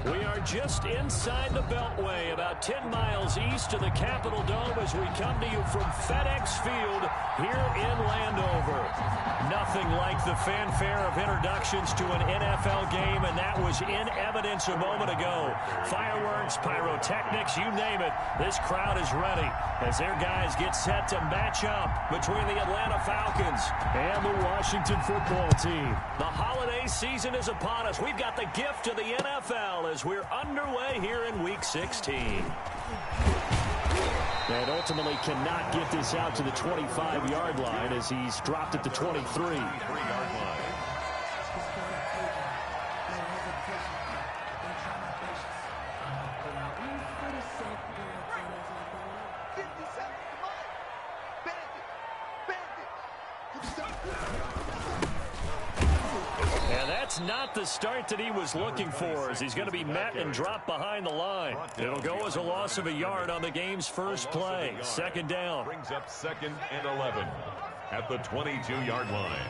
We are just inside the Beltway, about 10 miles east of the Capitol Dome as we come to you from FedEx Field here in Landover. Nothing like the fanfare of introductions to an NFL game, and that was in evidence a moment ago. Fireworks, pyrotechnics, you name it. This crowd is ready as their guys get set to match up between the Atlanta Falcons and the Washington football team. The holiday season is upon us. We've got the gift of the NFL as we're underway here in Week 16. And ultimately cannot get this out to the 25-yard line as he's dropped at the 23. Not the start that he was looking for, as he's going to be met and dropped behind the line. It'll go as a loss of a yard on the game's first play. Second down. Brings up 2nd and 11 at the 22-yard line.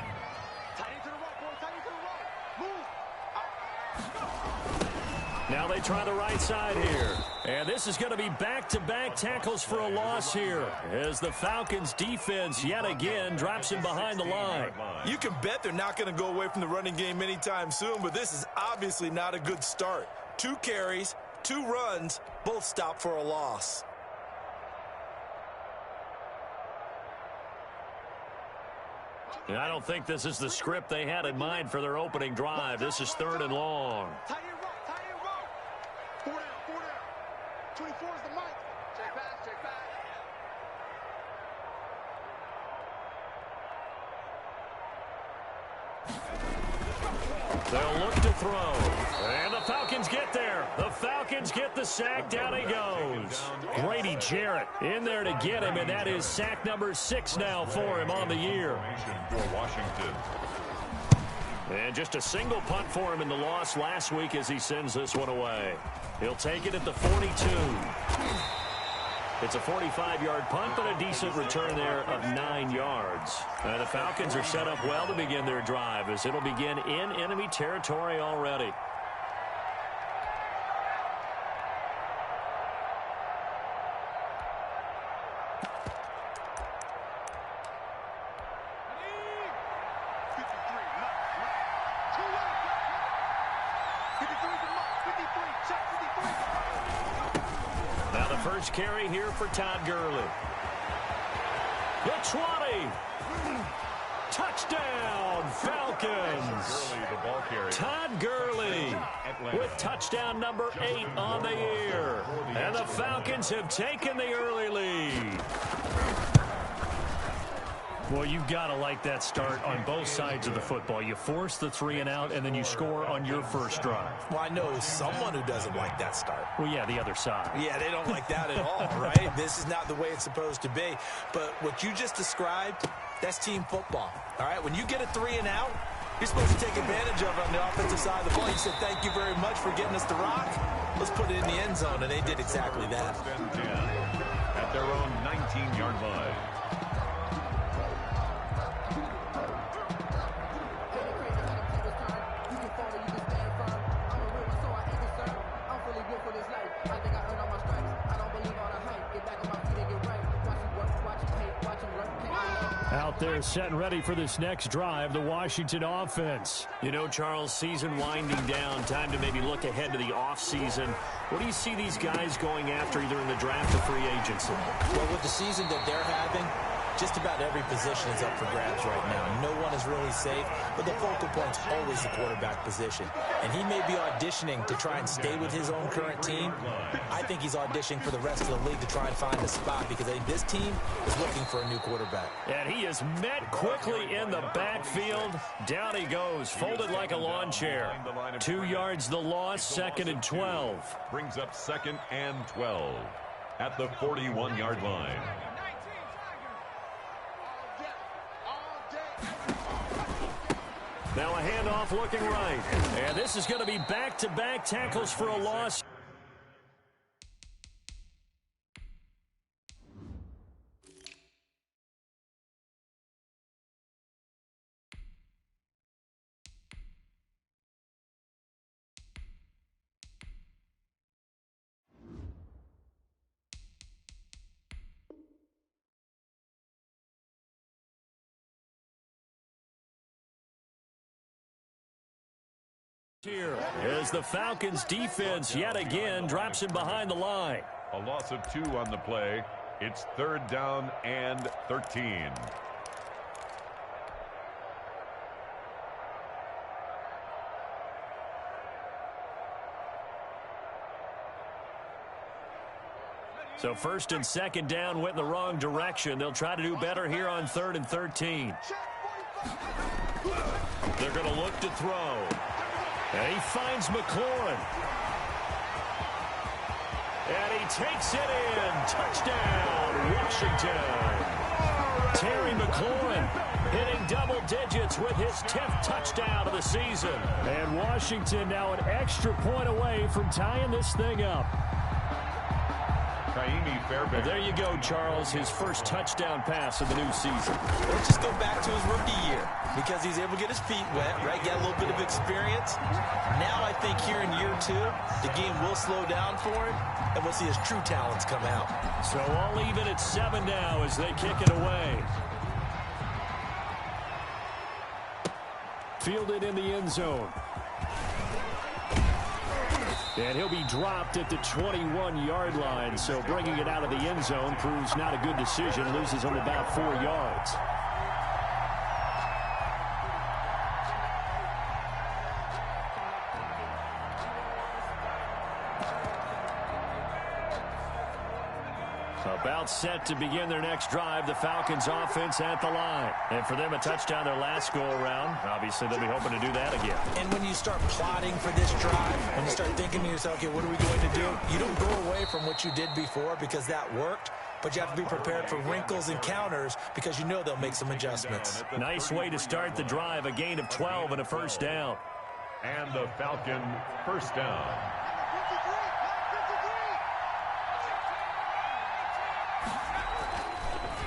Now they try the right side here. And this is going to be back-to-back tackles for a loss here as the Falcons defense yet again drops him behind the line. You can bet they're not going to go away from the running game anytime soon, but this is obviously not a good start. 2 carries, 2 runs, both stopped for a loss. And I don't think this is the script they had in mind for their opening drive. This is 3rd and long. 24 is the mic. Check back, check back. They'll look to throw. And the Falcons get there. The Falcons get the sack. Down he goes. Grady Jarrett in there to get him, and that is sack number 6 now for him on the year. For Washington. And just a single punt for him in the loss last week as he sends this one away. He'll take it at the 42. It's a 45-yard punt, but a decent return there of 9 yards. And the Falcons are set up well to begin their drive as it'll begin in enemy territory already. First carry here for Todd Gurley. The 20. Touchdown, Falcons. Todd Gurley with touchdown number 8 on the year. And the Falcons have taken the early lead. Well, you've got to like that start on both sides of the football. You force the 3 and out, and then you score on your first drive. Well, I know someone who doesn't like that start. Well, yeah, the other side. Yeah, they don't like that at all, right? This is not the way it's supposed to be. But what you just described, that's team football, all right? When you get a 3 and out, you're supposed to take advantage of it on the offensive side of the ball. You said, thank you very much for getting us the rock. Let's put it in the end zone, and they did exactly that. At their own 19-yard line. Out there set and ready for this next drive, the Washington offense. You know, Charles, season winding down, time to maybe look ahead to the offseason. What do you see these guys going after either in the draft or free agency? Well, with the season that they're having, just about every position is up for grabs right now. No one is really safe, but the focal point's always the quarterback position. And he may be auditioning to try and stay with his own current team. I think he's auditioning for the rest of the league to try and find a spot because I think this team is looking for a new quarterback. And he is met quickly in the backfield. Down he goes, folded like a lawn chair. 2 yards the loss, 2nd and 12. Brings up 2nd and 12 at the 41-yard line. Now a handoff looking right. And this is going to be back-to-back tackles for a loss. Here as the Falcons defense yet again drops him behind the line. A loss of 2 on the play. It's 3rd down and 13. So 1st and 2nd down went in the wrong direction. They'll try to do better here on 3rd and 13. They're going to look to throw. And he finds McLaurin. And he takes it in. Touchdown, Washington. Terry McLaurin hitting double digits with his 10th touchdown of the season. And Washington now an extra point away from tying this thing up. Well, there you go, Charles, his first touchdown pass of the new season. Let's just go back to his rookie year because he's able to get his feet wet, right? Get a little bit of experience. Now I think here in year 2, the game will slow down for him, and we'll see his true talents come out. So all even at 7 now as they kick it away. Fielded in the end zone. And he'll be dropped at the 21-yard line. So bringing it out of the end zone proves not a good decision. Loses him about 4 yards. About set to begin their next drive. The Falcons offense at the line. And for them, a touchdown their last go-around. Obviously, they'll be hoping to do that again. And when you start plotting for this drive, when you start thinking to yourself, okay, what are we going to do? You don't go away from what you did before because that worked. But you have to be prepared for wrinkles and counters because you know they'll make some adjustments. Nice way to start the drive. A gain of 12 and a first down. And the Falcon first down.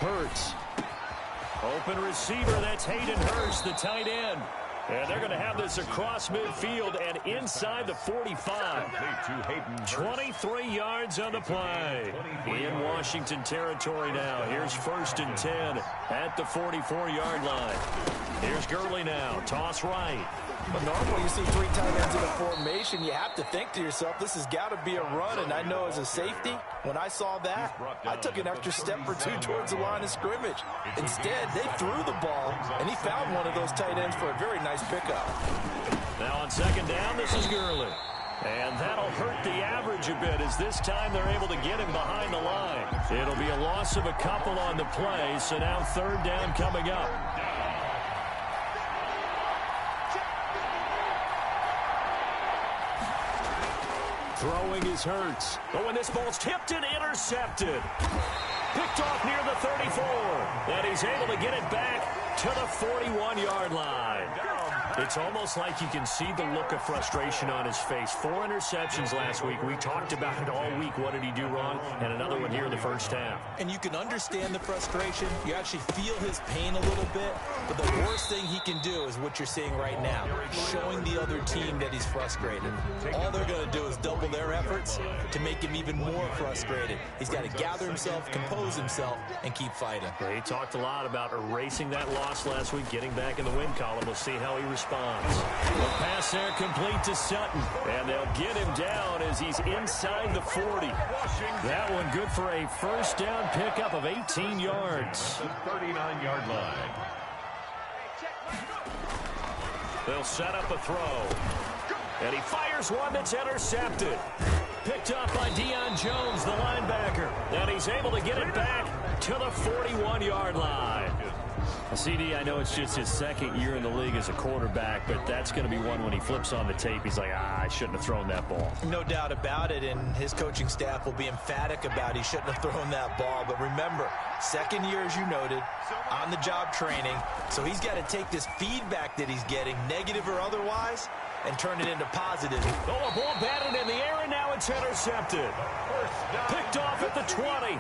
Hurts. Open receiver, that's Hayden Hurst, the tight end. And they're going to have this across midfield and inside the 45. 23 yards on the play. In Washington territory now. Here's 1st and 10 at the 44-yard line. Here's Gurley now. Toss right. But normally you see 3 tight ends in a formation, you have to think to yourself, this has got to be a run. And I know as a safety, when I saw that, I took an extra step or 2 towards the line of scrimmage. Instead, they threw the ball, and he found one of those tight ends for a very nice pickup. Now on 2nd down, this is Gurley. And that'll hurt the average a bit as this time they're able to get him behind the line. It'll be a loss of a couple on the play, so now 3rd down coming up. Throwing is Hurts. Oh, and this ball's tipped and intercepted. Picked off near the 34. And he's able to get it back to the 41-yard line. It's almost like you can see the look of frustration on his face. 4 interceptions last week. We talked about it all week. What did he do wrong? And another one here in the first half. And you can understand the frustration. You actually feel his pain a little bit. But the worst thing he can do is what you're seeing right now, showing the other team that he's frustrated. All they're going to do is double their efforts to make him even more frustrated. He's got to gather himself, compose himself, and keep fighting. Yeah, he talked a lot about erasing that loss last week, getting back in the win column. We'll see how he responds. The pass there complete to Sutton. And they'll get him down as he's inside the 40. That one good for a first down pickup of 18 yards. The 39-yard line. They'll set up a throw. And he fires one that's intercepted. Picked up by Deion Jones, the linebacker. And he's able to get it back to the 41-yard line. CD, I know it's just his 2nd year in the league as a quarterback, but that's going to be one when he flips on the tape. He's like, I shouldn't have thrown that ball. No doubt about it, and his coaching staff will be emphatic about he shouldn't have thrown that ball. But remember, 2nd year, as you noted, on-the-job training. So he's got to take this feedback that he's getting, negative or otherwise, and turn it into positive. Oh, a ball batted in the air, and now it's intercepted. Picked off at the 20.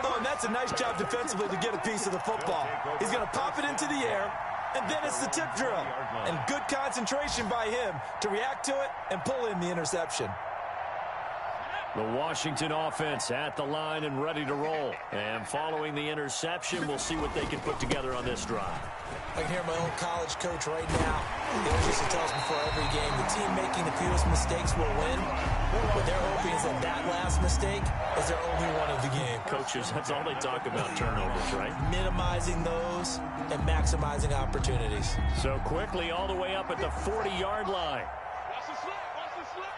Oh, and that's a nice job defensively to get a piece of the football. He's going to pop it into the air, and then it's the tip drill. And good concentration by him to react to it and pull in the interception. The Washington offense at the line and ready to roll. And following the interception, we'll see what they can put together on this drive. I can hear my own college coach right now. He always used to tell us before every game, the team making the fewest mistakes will win. What they're hoping is that last mistake is their only one of the game. Coaches, that's all they talk about, turnovers, right? Minimizing those and maximizing opportunities. So quickly all the way up at the 40-yard line. Watch the slant. Watch the slant.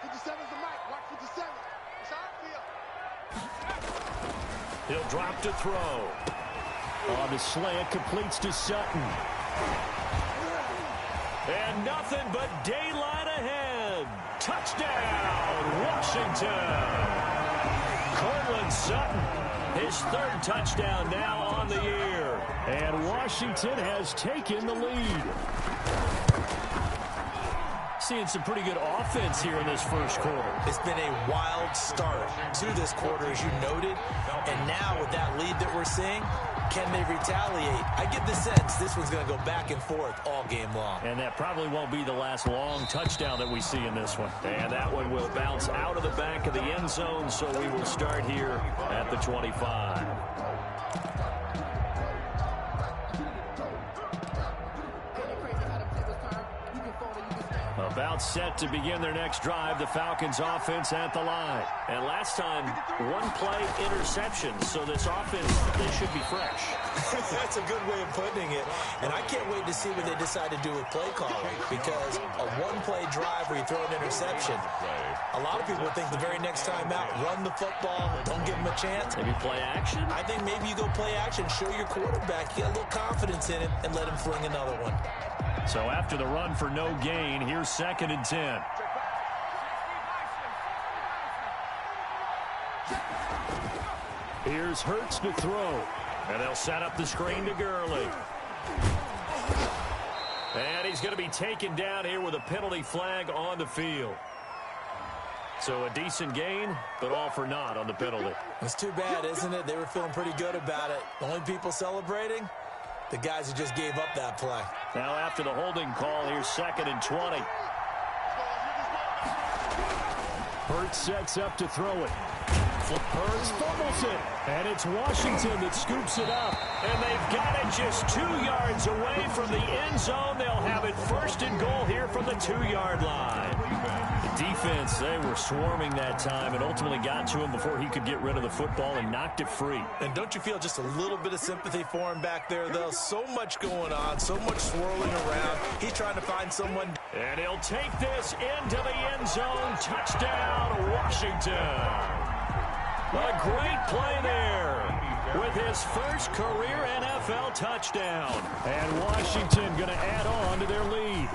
57's the mic. Watch 57. It's outfield. He'll drop to throw. On the slant, completes to Sutton. And nothing but daylight ahead. Touchdown, Washington. Cortland Sutton, his third touchdown now on the year. And Washington has taken the lead. Seeing some pretty good offense here in this first quarter. It's been a wild start to this quarter, as you noted. And now with that lead that we're seeing, can they retaliate? I get the sense this one's going to go back and forth all game long. And that probably won't be the last long touchdown that we see in this one. And that one will bounce out of the back of the end zone, so we will start here at the 25. About set to begin their next drive, the Falcons offense at the line. And last time, one play interception, so this offense, they should be fresh. That's a good way of putting it. And I can't wait to see what they decide to do with play calling, because a one-play drive where you throw an interception, a lot of people would think the very next time out, run the football, don't give them a chance. Maybe play action? I think maybe you go play action, show your quarterback, get a little confidence in him, and let him fling another one. So after the run for no gain, here's 2nd and 10. Here's Hurts to throw. And they'll set up the screen to Gurley. And he's going to be taken down here with a penalty flag on the field. So a decent gain, but all for naught on the penalty. It's too bad, isn't it? They were feeling pretty good about it. The only people celebrating? The guys who just gave up that play. Now after the holding call, here's 2nd and 20. Hurts sets up to throw it. Hurts fumbles it. And it's Washington that scoops it up. And they've got it just 2 yards away from the end zone. They'll have it 1st and goal here from the 2-yard line. The defense, they were swarming that time and ultimately got to him before he could get rid of the football and knocked it free. And don't you feel just a little bit of sympathy for him back there, though? So much going on, so much swirling around. He's trying to find someone. And he'll take this into the end zone. Touchdown, Washington. A great play there with his first career NFL touchdown. And Washington going to add on to their lead.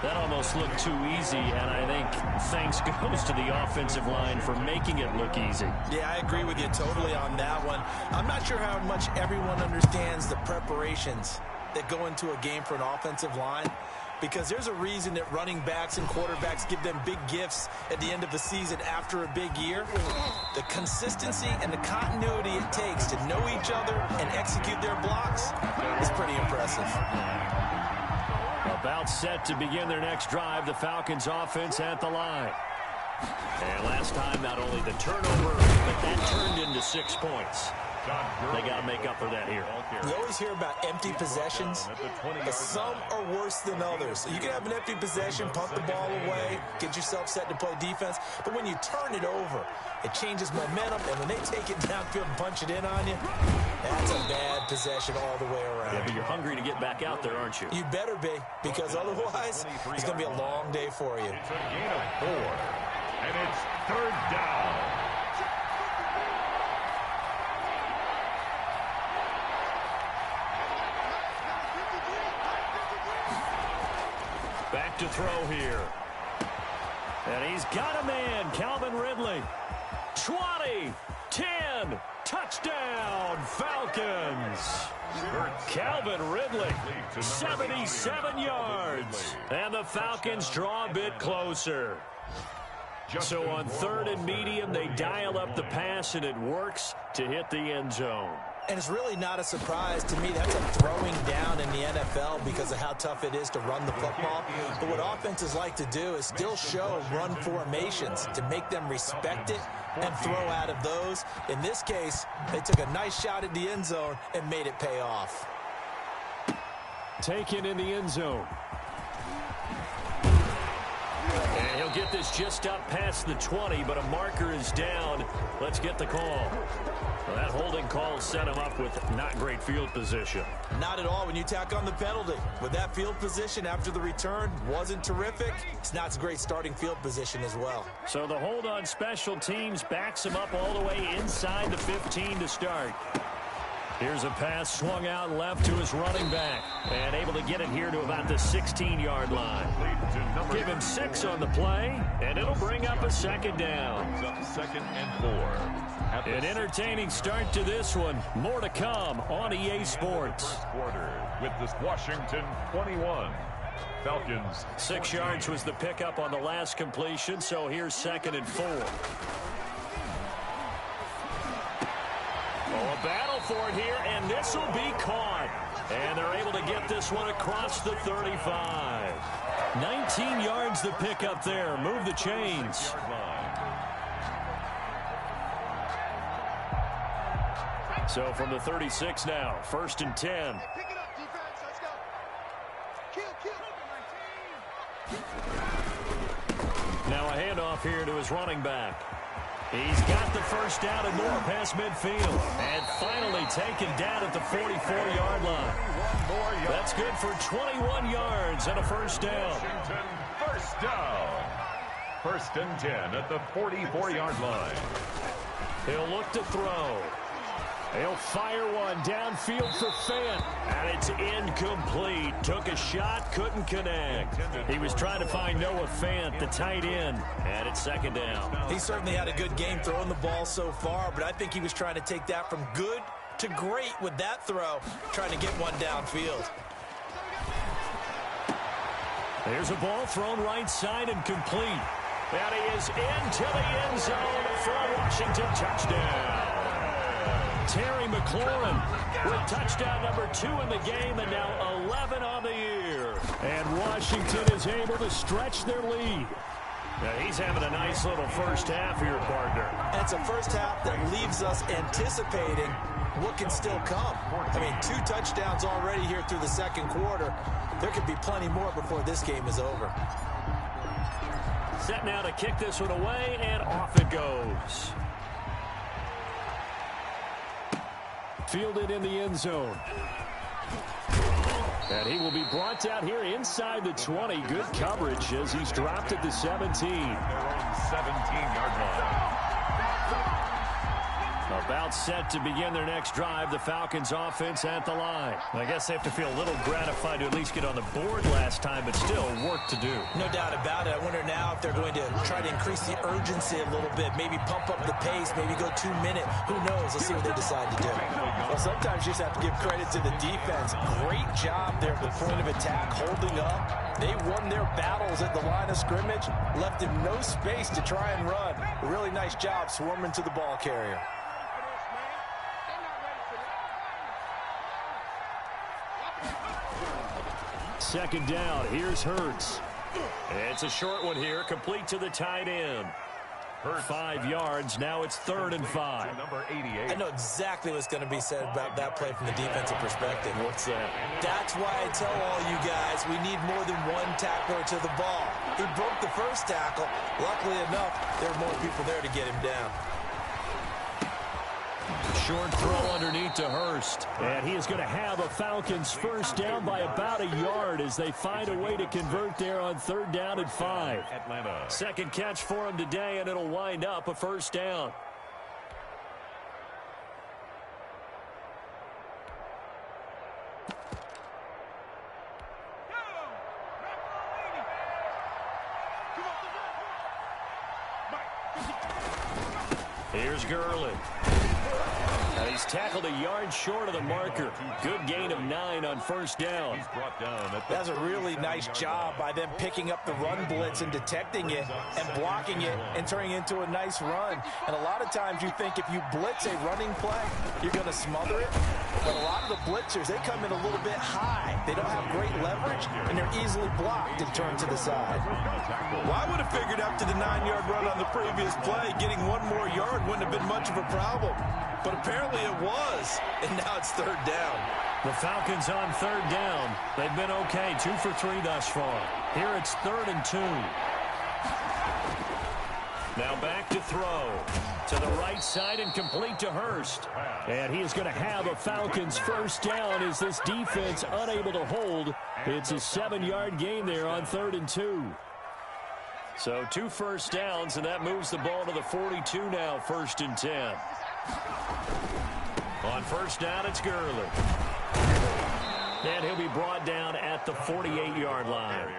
That almost looked too easy, and I think thanks goes to the offensive line for making it look easy. Yeah, I agree with you totally on that one. I'm not sure how much everyone understands the preparations that go into a game for an offensive line, because there's a reason that running backs and quarterbacks give them big gifts at the end of the season after a big year. The consistency and the continuity it takes to know each other and execute their blocks is pretty impressive. About set to begin their next drive, the Falcons offense at the line. And last time, not only the turnover, but that turned into 6 points. They got to make up for that here. You always hear about empty possessions, but some are worse than others. You can have an empty possession, punt the ball away, get yourself set to play defense, but when you turn it over, it changes momentum, and when they take it downfield and punch it in on you, that's a bad possession all the way around. Yeah, but you're hungry to get back out there, aren't you? You better be, because otherwise, it's going to be a long day for you. It's a gain of 4, and it's 3rd down. Back to throw here. And he's got a man, Calvin Ridley. 20, 10, touchdown, Falcons. Calvin Ridley, 77 yards. And the Falcons draw a bit closer. So on 3rd and medium, they dial up the pass, and it works to hit the end zone. And it's really not a surprise to me. That's a throwing down in the NFL because of how tough it is to run the football. But what offenses like to do is still show run formations to make them respect it and throw out of those. In this case, they took a nice shot at the end zone and made it pay off. Taken in the end zone. And he'll get this just up past the 20, but a marker is down. Let's get the call. Well, that holding call set him up with not great field position. Not at all when you tack on the penalty. With that field position after the return wasn't terrific, it's not a great starting field position as well. So the hold on special teams backs him up all the way inside the 15 to start. Here's a pass swung out left to his running back. And able to get it here to about the 16-yard line. Give him 6 on the play, and it'll bring up a second down. Second and 4. An entertaining start to this one. More to come on EA Sports. First quarter with this Washington 21. Falcons. 6 yards was the pickup on the last completion, so here's second and 4. Oh, a battle for it here, and this will be caught. And they're able to get this one across the 35. 19 yards the pickup there. Move the chains. So from the 36 now, first and 10. Pick it up, defense. Let's go. Kill. Now a handoff here to his running back. He's got the first down and more past midfield. And finally taken down at the 44-yard line. That's good for 21 yards and a first down. Washington first down. First and 10 at the 44-yard line. He'll look to throw. He'll fire one downfield for Fant. And it's incomplete. Took a shot, couldn't connect. He was trying to find Noah Fant, the tight end. And it's second down. He certainly had a good game throwing the ball so far, but I think he was trying to take that from good to great with that throw, trying to get one downfield. There's a ball thrown right side and complete. And he is into the end zone for a Washington touchdown. Terry McLaurin with touchdown number 2 in the game and now 11 on the year. And Washington is able to stretch their lead. Now he's having a nice little first half here, partner. And it's a first half that leaves us anticipating what can still come. I mean, 2 touchdowns already here through the second quarter. There could be plenty more before this game is over. Set now to kick this one away, and off it goes. Fielded in the end zone. And he will be brought down here inside the 20. Good coverage as he's dropped at the 17. Their own 17-yard line. About set to begin their next drive. The Falcons offense at the line. I guess they have to feel a little gratified to at least get on the board last time, but still work to do. No doubt about it. I wonder now if they're going to try to increase the urgency a little bit, maybe pump up the pace, maybe go 2-minute. Who knows? Let's see what they decide to do. Well, sometimes you just have to give credit to the defense. Great job there at the point of attack, holding up. They won their battles at the line of scrimmage, left him no space to try and run. A really nice job swarming to the ball carrier. Second down. Here's Hurts. It's a short one here, complete to the tight end. 5 yards. Now it's 3rd and 5. Number 88. I know exactly what's going to be said about that play from the defensive perspective. What's that? That's why I tell all you guys we need more than one tackler to the ball. He broke the first tackle. Luckily enough, there were more people there to get him down. Short throw underneath to Hurst. And he is going to have a Falcons first down by about a yard as they find a way to convert there on 3rd down and 5. Atlanta. Second catch for him today, and it'll wind up a first down. Here's Gurley. And he's tackled a yard short of the marker. Good gain of 9 on first down. That's a really nice job by them picking up the run blitz and detecting it and blocking it and turning it into a nice run. And a lot of times you think if you blitz a running play, you're going to smother it. But a lot of the blitzers, they come in a little bit high. They don't have great leverage, and they're easily blocked and turned to the side. Well, I would have figured after the 9-yard run on the previous play, getting one more yard wouldn't have been much of a problem. But apparently it was, and now it's third down. The Falcons on third down. They've been okay, 2 for 3 thus far. Here it's 3rd and 2. Now back to throw. To the right side and complete to Hurst. And he is going to have a Falcons first down as this defense unable to hold. It's a 7-yard gain there on 3rd and 2. So 2 first downs, and that moves the ball to the 42 now, 1st and 10. On first down, it's Gurley. And he'll be brought down at the 48-yard line.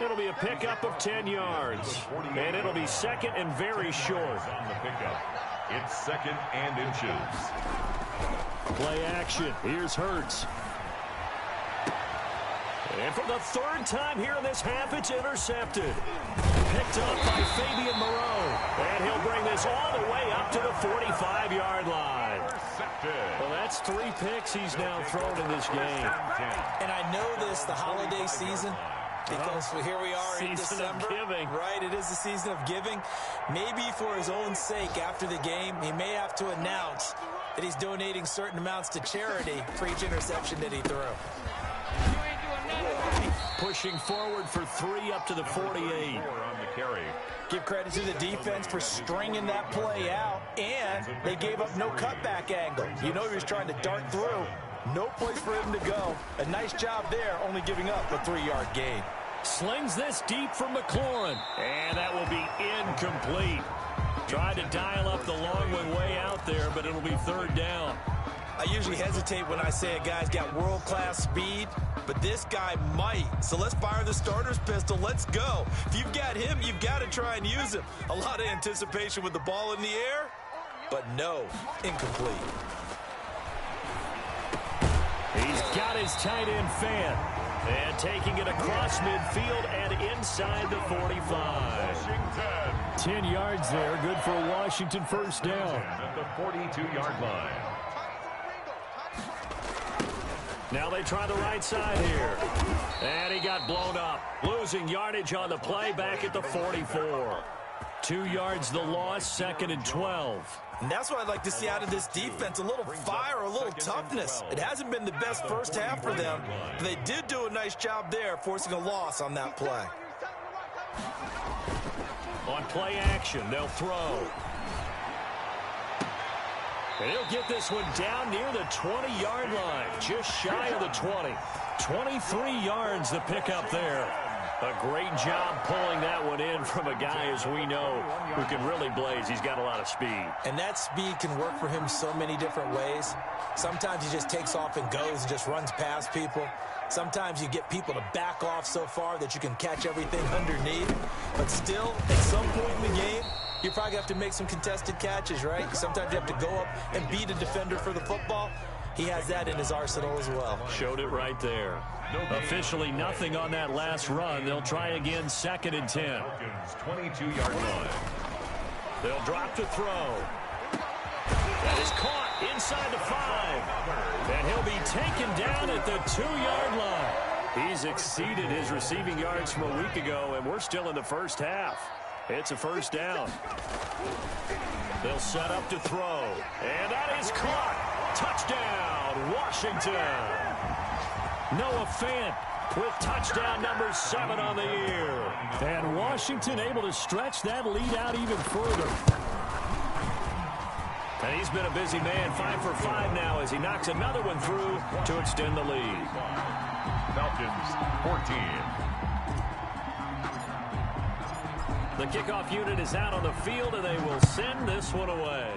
It'll be a pickup of 10 yards. And it'll be second and very short. On the pickup, it's 2nd and inches. Play action. Here's Hurts. And for the 3rd time here in this half, it's intercepted. Picked up by Fabian Moreau. And he'll bring this all the way up to the 45-yard line. Well, that's 3 picks he's now thrown in this game. And I know this, the holiday season, because here we are in December. Season of giving. Right, it is the season of giving. Maybe for his own sake after the game, he may have to announce that he's donating certain amounts to charity for each interception that he threw. Pushing forward for 3 up to the 48. On the carry. Give credit to the defense for stringing that play out, and they gave up no cutback angle. You know he was trying to dart through. No place for him to go. A nice job there, only giving up a 3-yard gain. Slings this deep from McLaurin. And that will be incomplete. Tried to dial up the long one way out there, but it'll be 3rd down. I usually hesitate when I say a guy's got world-class speed, but this guy might. So let's fire the starter's pistol. Let's go. If you've got him, you've got to try and use him. A lot of anticipation with the ball in the air, but no, incomplete. He's got his tight end fan. And taking it across midfield and inside the 45. 10 yards there. Good for a Washington first down. At the 42-yard line. Now they try the right side here. And he got blown up. Losing yardage on the play back at the 44. 2 yards the loss, 2nd and 12. And that's what I'd like to see out of this defense, a little fire, a little toughness. It hasn't been the best first half for them, but they did do a nice job there, forcing a loss on that play. On play action, they'll throw. And he'll get this one down near the 20-yard line, just shy of the 20. 23 yards the pickup there. A great job pulling that one in from a guy, as we know, who can really blaze. He's got a lot of speed. And that speed can work for him so many different ways. Sometimes he just takes off and goes and just runs past people. Sometimes you get people to back off so far that you can catch everything underneath. But still, at some point in the game, you probably have to make some contested catches, right? Sometimes you have to go up and beat a defender for the football. He has that in his arsenal as well. Showed it right there. Officially nothing on that last run. They'll try again, 2nd and 10. 22-yard line. They'll drop to throw. That is caught inside the 5. And he'll be taken down at the 2-yard line. He's exceeded his receiving yards from a week ago, and we're still in the first half. It's a first down. They'll set up to throw. And that is caught. Touchdown, Washington. Noah Fant with touchdown number 7 on the year. And Washington able to stretch that lead out even further. And he's been a busy man, 5 for 5 now as he knocks another one through to extend the lead. Falcons 14. The kickoff unit is out on the field, and they will send this one away.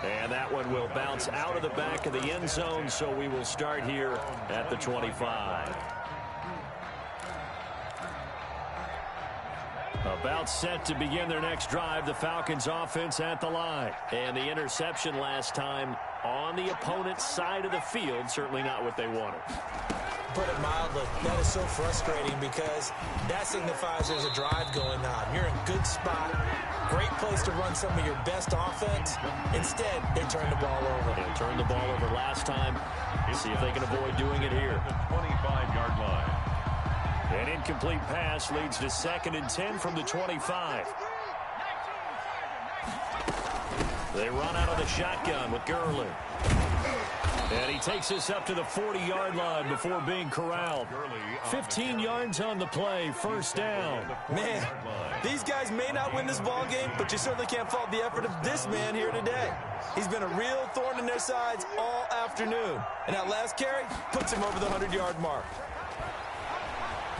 And that one will bounce out of the back of the end zone, so we will start here at the 25. A About set to begin their next drive, the Falcons offense at the line. And the interception last time on the opponent's side of the field, certainly not what they wanted. Put it mildly, that is so frustrating because that signifies there's a drive going on. You're in a good spot, great place to run some of your best offense. Instead, they turn the ball over. They turned the ball over last time. See if they can avoid doing it here. The 25-yard line. An incomplete pass leads to 2nd and 10 from the 25. They run out of the shotgun with Gurley. And he takes us up to the 40-yard line before being corralled. 15 yards on the play, first down. Man, these guys may not win this ball game, but you certainly can't fault the effort of this man here today. He's been a real thorn in their sides all afternoon. And that last carry puts him over the 100-yard mark.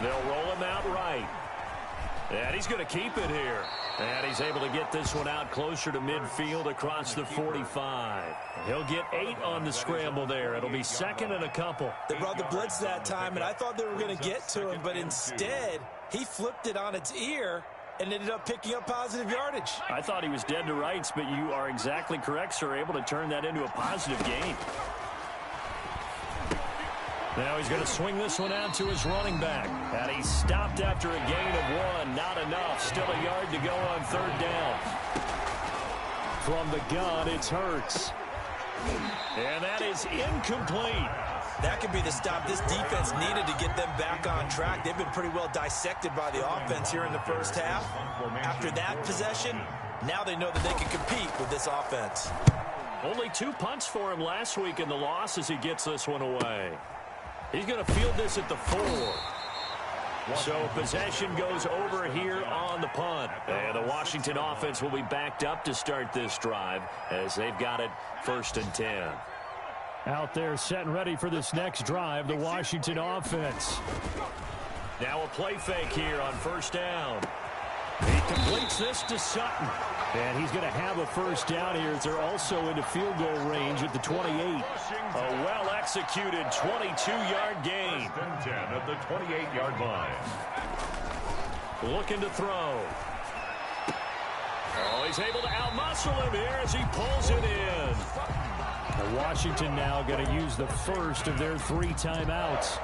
They'll roll him out right. And he's going to keep it here. And he's able to get this one out closer to midfield across the 45. He'll get 8 on the scramble there. It'll be 2nd and a couple. They brought the blitz that time, and I thought they were going to get to him, but instead, he flipped it on its ear and ended up picking up positive yardage. I thought he was dead to rights, but you are exactly correct, sir, able to turn that into a positive gain. Now he's going to swing this one out to his running back. And he stopped after a gain of 1. Not enough. Still a yard to go on 3rd down. From the gun, it's Hurts. And that is incomplete. That could be the stop this defense needed to get them back on track. They've been pretty well dissected by the offense here in the first half. After that possession, now they know that they can compete with this offense. Only 2 punts for him last week in the loss as he gets this one away. He's going to field this at the 4. So possession goes over here on the punt. And the Washington offense will be backed up to start this drive as they've got it 1st and 10. Out there set and ready for this next drive, the Washington offense. Now a play fake here on 1st down. He completes this to Sutton. And he's going to have a 1st down here as they're also into field goal range at the 28. A well-executed 22-yard gain. 1st and 10 at the 28-yard line. Looking to throw. Oh, he's able to outmuscle him here as he pulls it in. Washington now going to use the first of their 3 timeouts,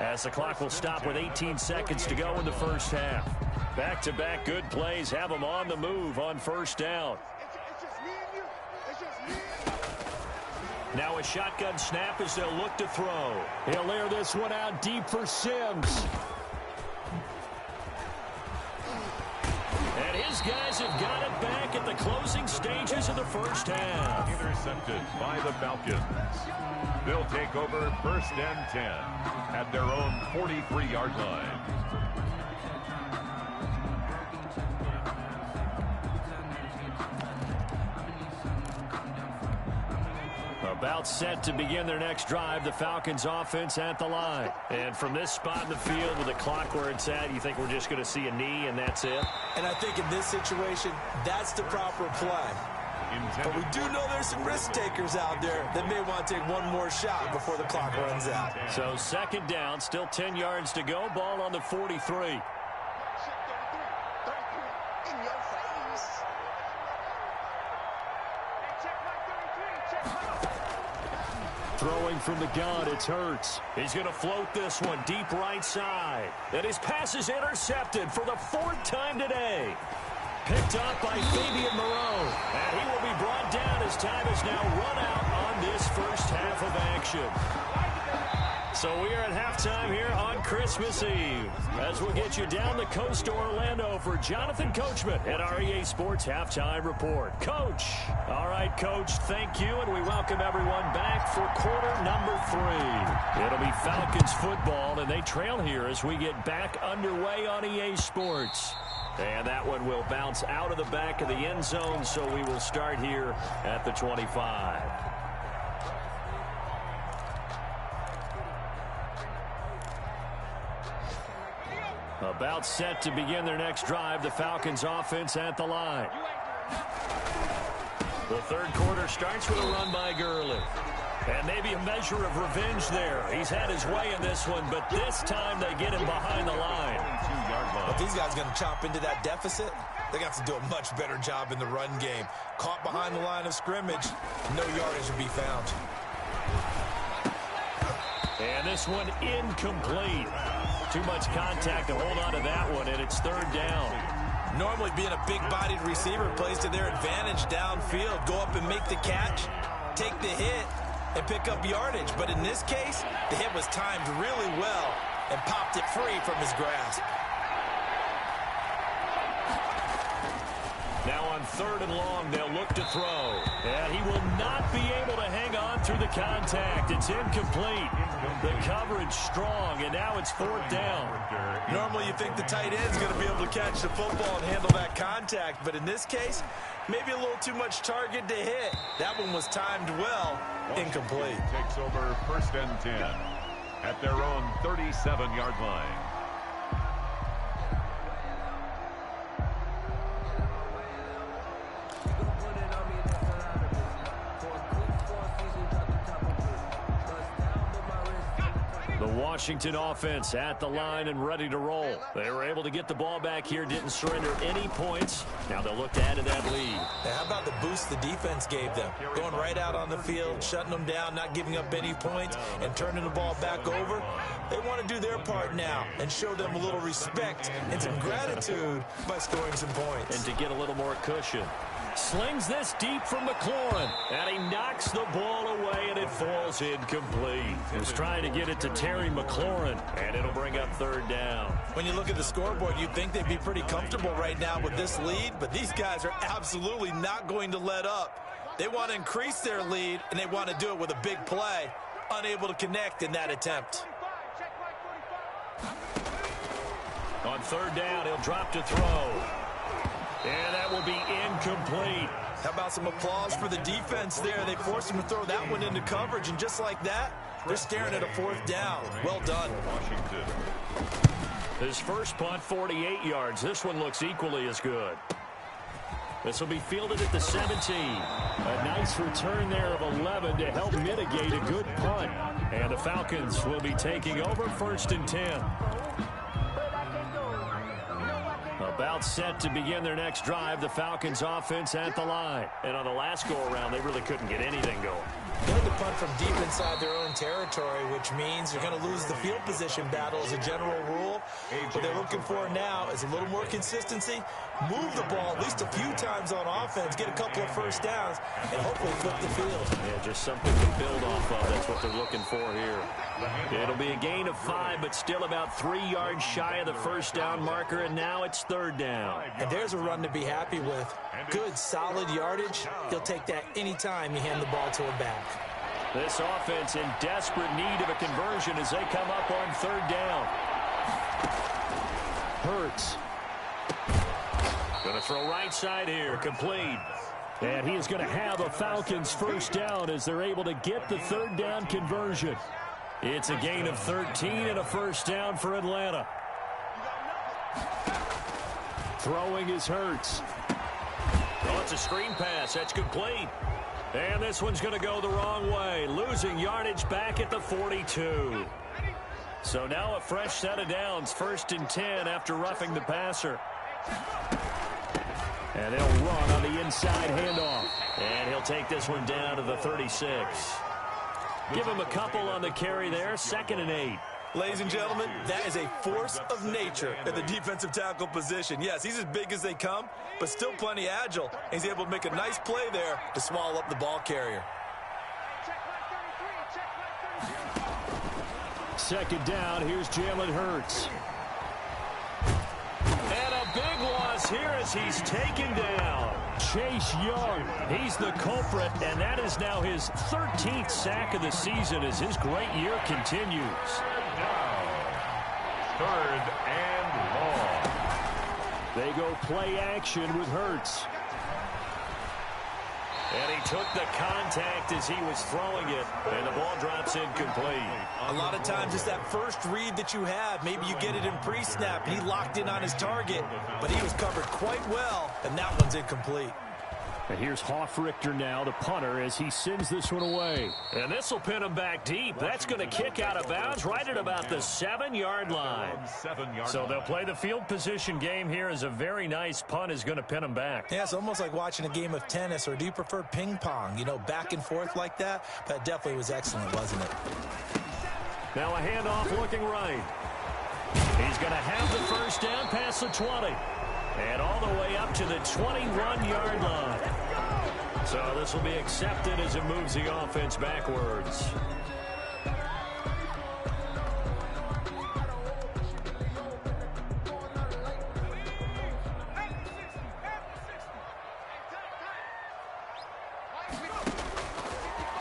as the clock will stop with 18 seconds to go in the first half. Back-to-back good plays have them on the move on 1st down. Now a shotgun snap as they'll look to throw. He'll air this one out deep for Sims. And his guys have got it back at the closing stages of the first half. Intercepted by the Falcons. They'll take over 1st and 10 at their own 43-yard line. About set to begin their next drive, the Falcons offense at the line. And from this spot in the field with the clock where it's at, you think we're just going to see a knee and that's it? And I think in this situation, that's the proper play. But we do know there's some risk takers out there that may want to take one more shot before the clock runs out. So 2nd down, still 10 yards to go, ball on the 43. Throwing from the gun, it's Hurts. He's going to float this one deep right side. And his pass is intercepted for the 4th time today. Picked up by Fabian Moreau. And he will be brought down as time is now run out on this first half of action. So we are at halftime here on Christmas Eve, as we'll get you down the coast to Orlando for Jonathan Coachman at our EA Sports Halftime Report. Coach. All right, Coach, thank you, and we welcome everyone back for quarter number 3. It'll be Falcons football, and they trail here as we get back underway on EA Sports. And that one will bounce out of the back of the end zone, so we will start here at the 25. About set to begin their next drive, the Falcons offense at the line. The 3rd quarter starts with a run by Gurley. And maybe a measure of revenge there. He's had his way in this one, but this time they get him behind the line. If these guys are going to chop into that deficit, they got to do a much better job in the run game. Caught behind the line of scrimmage, no yardage will be found. And this one incomplete. Too much contact to hold on to that one, and it's third down. Normally being a big-bodied receiver plays to their advantage downfield. Go up and make the catch, take the hit, and pick up yardage. But in this case, the hit was timed really well and popped it free from his grasp. Now on third and long, they'll look to throw. And he will not be able to hang on through the contact. It's incomplete. The coverage strong, and now it's fourth down. Normally you think the tight end's going to be able to catch the football and handle that contact. But in this case, maybe a little too much target to hit. That one was timed well. Incomplete. Takes over first and 10 at their own 37-yard line. The Washington offense at the line and ready to roll. They were able to get the ball back here, didn't surrender any points. Now they'll look to add to that lead. Now, how about the boost the defense gave them? Going right out on the field, shutting them down, not giving up any points, and turning the ball back over. They want to do their part now and show them a little respect and some gratitude by scoring some points. And to get a little more cushion. Slings this deep from McLaurin, and he knocks the ball away, and it falls incomplete. He was trying to get it to Terry McLaurin, and it'll bring up third down. When you look at the scoreboard, you'd think they'd be pretty comfortable right now with this lead, but these guys are absolutely not going to let up. They want to increase their lead, and they want to do it with a big play. Unable to connect in that attempt. On third down, he'll drop to throw. And that will be incomplete. How about some applause for the defense there? They forced him to throw that one into coverage, and just like that, they're staring at a fourth down. Well done. Washington. His first punt, 48 yards. This one looks equally as good. This will be fielded at the 17. A nice return there of 11 to help mitigate a good punt. And the Falcons will be taking over first and 10. About set to begin their next drive, the Falcons offense at the line. And on the last go-around, they really couldn't get anything going. They had to punt from deep inside their own territory, which means they're going to lose the field position battle as a general rule. What they're looking for now is a little more consistency, move the ball at least a few times on offense, get a couple of first downs, and hopefully flip the field. Yeah, just something to build off of. That's what they're looking for here. It'll be a gain of 5, but still about 3 yards shy of the first down marker, and now it's third down. And there's a run to be happy with. Good, solid yardage. He'll take that anytime you hand the ball to a back. This offense in desperate need of a conversion as they come up on third down. Hurts. Going to throw right side here, complete. And he is going to have a Falcons first down as they're able to get the third down conversion. It's a gain of 13 and a first down for Atlanta. Throwing is Hurts. Oh, it's a screen pass. That's complete. And this one's going to go the wrong way. Losing yardage back at the 42. So now a fresh set of downs. First and 10 after roughing the passer. And they'll run on the inside handoff. And he'll take this one down to the 36. Give him a couple on the carry there. 2nd and 8. Ladies and gentlemen, that is a force of nature at the defensive tackle position. Yes, he's as big as they come, but still plenty agile. He's able to make a nice play there to swallow up the ball carrier. 2nd down, here's Jalen Hurts. And a big loss here as he's taken down. Chase Young, he's the culprit, and that is now his 13th sack of the season as his great year continues. Third and long. They go play action with Hurts. And he took the contact as he was throwing it, and the ball drops incomplete. A lot of times it's that first read that you have. Maybe you get it in pre-snap, and he locked in on his target, but he was covered quite well, and that one's incomplete. And here's Hoffrichter now, the punter, as he sends this one away. And this will pin him back deep. That's going to kick out of bounds right at about the 7-yard line. So they'll play the field position game here as a very nice punt is going to pin him back. Yeah, it's almost like watching a game of tennis, or do you prefer ping pong? You know, back and forth like that? But it definitely was excellent, wasn't it? Now a handoff looking right. He's going to have the first down past the 20. And all the way up to the 21-yard line. So this will be accepted as it moves the offense backwards.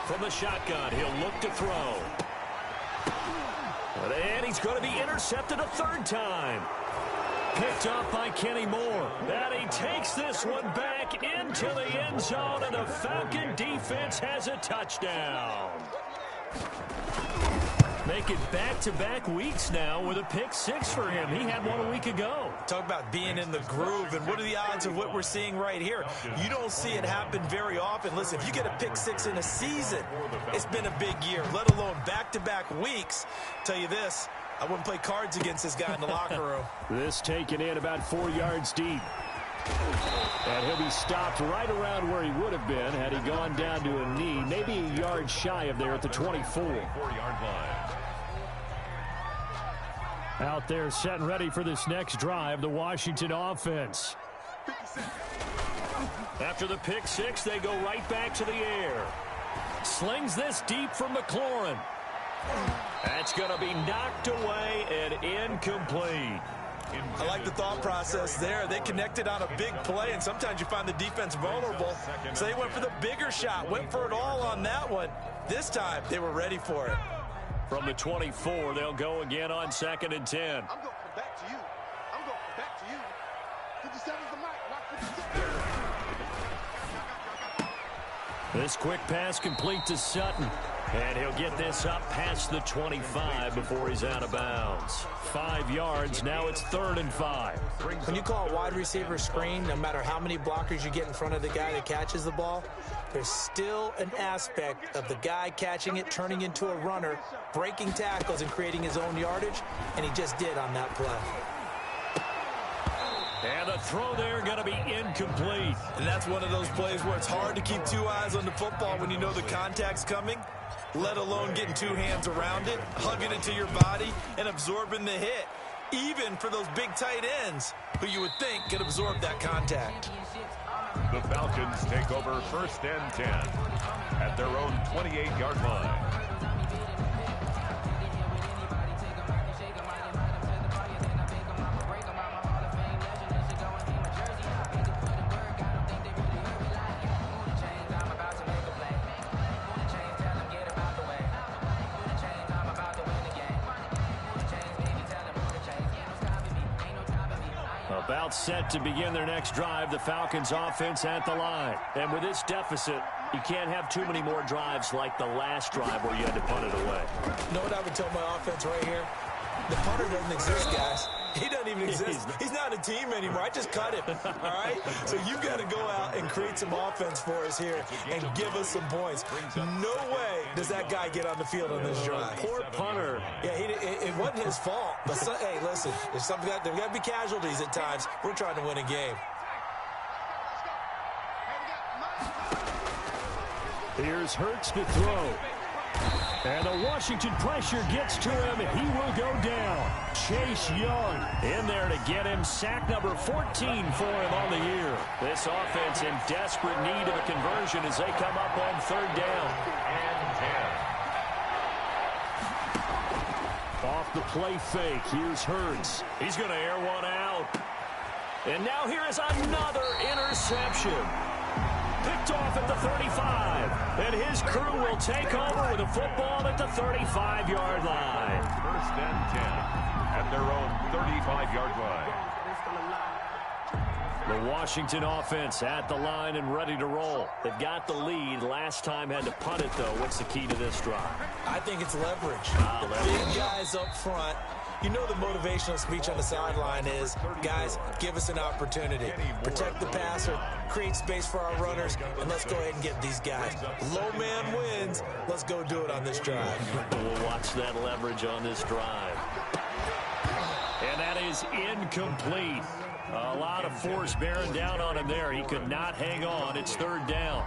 From the shotgun, he'll look to throw. And he's going to be intercepted a third time. Picked up by Kenny Moore. And he takes this one back into the end zone, and the Falcon defense has a touchdown. Make it back-to-back weeks now with a pick six for him. He had one a week ago. Talk about being in the groove, and what are the odds of what we're seeing right here? You don't see it happen very often. Listen, if you get a pick six in a season, it's been a big year, let alone back-to-back weeks. Tell you this, I wouldn't play cards against this guy in the locker room. This taken in about 4 yards deep. And he'll be stopped right around where he would have been had he gone down to a knee, maybe a yard shy of there at the 24. 4-yard line. Out there set and ready for this next drive, the Washington offense. After the pick six, they go right back to the air. Slings this deep from McLaurin. That's going to be knocked away and incomplete. I like the thought process there. They connected on a big play, and sometimes you find the defense vulnerable. So they went for the bigger shot, went for it all on that one. This time, they were ready for it. From the 24, they'll go again on 2nd and 10. I'm going from back to you. I'm going from back to you. 57's the mic. Watch 57. This quick pass complete to Sutton. And he'll get this up past the 25 before he's out of bounds. 5 yards, now it's 3rd and 5. When you call a wide receiver screen, no matter how many blockers you get in front of the guy that catches the ball, there's still an aspect of the guy catching it, turning into a runner, breaking tackles and creating his own yardage, and he just did on that play. And the throw there going to be incomplete. And that's one of those plays where it's hard to keep 2 eyes on the football when you know the contact's coming, let alone getting 2 hands around it, hugging it to your body, and absorbing the hit, even for those big tight ends who you would think could absorb that contact. The Falcons take over 1st and 10 at their own 28-yard line. About set to begin their next drive, the Falcons offense at the line. And with this deficit, you can't have too many more drives like the last drive where you had to punt it away. You know what I would tell my offense right here? The punter doesn't exist, guys. He doesn't even exist. He's not a team anymore. I just cut him, all right? So you've got to go out and create some offense for us here and give us some points. No way does that guy get on the field on this drive. Poor punter. Yeah, it wasn't his fault. But, hey, listen, there's got to be casualties at times. We're trying to win a game. Here's Hurts to throw. And the Washington pressure gets to him, and he will go down. Chase Young in there to get him. Sack number 14 for him on the year. This offense in desperate need of a conversion as they come up on 3rd down. And 10. Off the play fake, here's Hurts. He's going to air one out. And now here is another interception. Picked off at the 35. And his crew will take over with a football at the 35-yard line. 1st and 10 at their own 35-yard line. The Washington offense at the line and ready to roll. They've got the lead. Last time had to punt it, though. What's the key to this drive? I think it's leverage. Leverage. Big guys up front You know the motivational speech on the sideline is, guys, give us an opportunity. Protect the passer, create space for our runners, and let's go ahead and get these guys. Low man wins. Let's go do it on this drive. We'll watch that leverage on this drive. And that is incomplete. A lot of force bearing down on him there. He could not hang on. It's third down.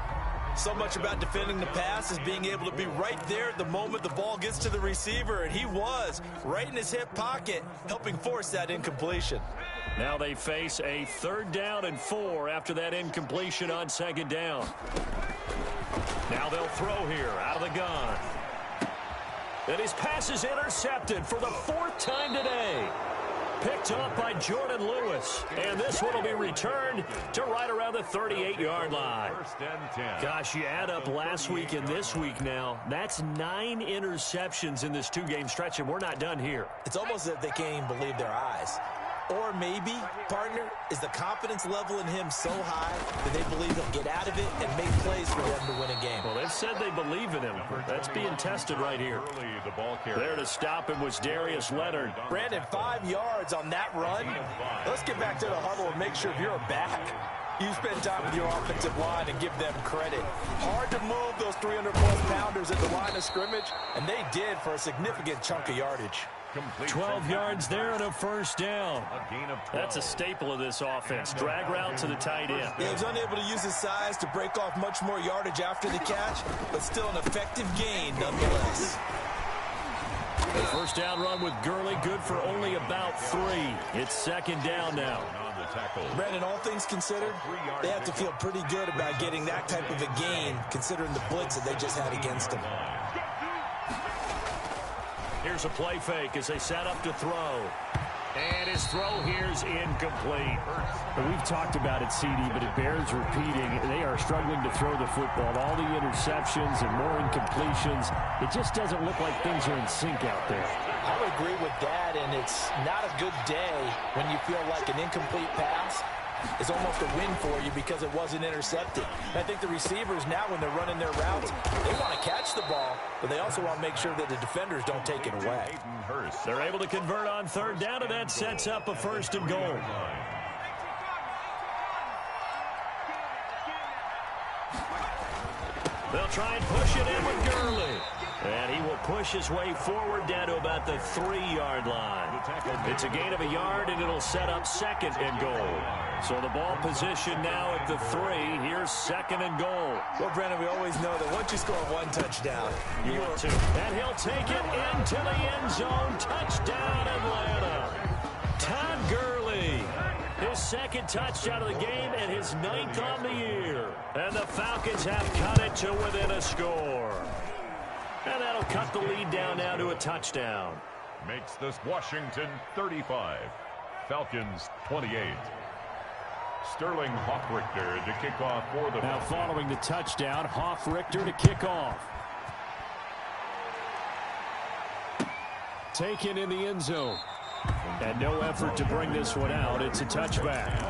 So much about defending the pass is being able to be right there at the moment the ball gets to the receiver, and he was right in his hip pocket, helping force that incompletion. Now they face a 3rd down and 4 after that incompletion on 2nd down. Now they'll throw here out of the gun. And his pass is intercepted for the 4th time today. Picked up by Jordan Lewis. And this one will be returned to right around the 38-yard line. Gosh, you add up last week and this week now. That's 9 interceptions in this 2-game stretch, and we're not done here. It's almost as if they can't even believe their eyes. Or maybe, partner, is the confidence level in him so high that they believe he'll get out of it and make plays for them to win a game. Well, they've said they believe in him. That's being tested right here. There to stop him was Darius Leonard. Brandon, 5 yards on that run. Let's get back to the huddle and make sure you're back. You spend time with your offensive line and give them credit. Hard to move those 300-plus pounders at the line of scrimmage, and they did for a significant chunk of yardage. 12 yards there and a 1st down. That's a staple of this offense. Drag route to the tight end. Yeah, he was unable to use his size to break off much more yardage after the catch, but still an effective gain nonetheless. The 1st down run with Gurley, good for only about 3. It's 2nd down now. Brandon, all things considered, they have to feel pretty good about getting that type of a gain, considering the blitz that they just had against them. Here's a play fake as they set up to throw. And his throw here is incomplete. We've talked about it, CD, but it bears repeating. They are struggling to throw the football. All the interceptions and more incompletions. It just doesn't look like things are in sync out there. I would agree with that, and it's not a good day when you feel like an incomplete pass is almost a win for you because it wasn't intercepted. And I think the receivers now, when they're running their routes, they want to catch the ball, but they also want to make sure that the defenders don't take it away. They're able to convert on 3rd down, and that sets up a 1st and goal. They'll try and push it in with Gurley. And he will push his way forward down to about the 3-yard line. It's a gain of a yard, and it'll set up 2nd and goal. So the ball position now at the 3. Here's 2nd and goal. Well, Brandon, we always know that once you score 1 touchdown, you want 2. And he'll take it into the end zone. Touchdown, Atlanta. Todd Gurley. His 2nd touchdown of the game and his 9th on the year. And the Falcons have cut it to within a score. And that'll cut the lead down now to a touchdown. Makes this Washington 35. Falcons 28. Sterling Hoffrichter to kick off for the Now following the touchdown, Hoffrichter to kick off. Taken in the end zone. And no effort to bring this one out. It's a touchback.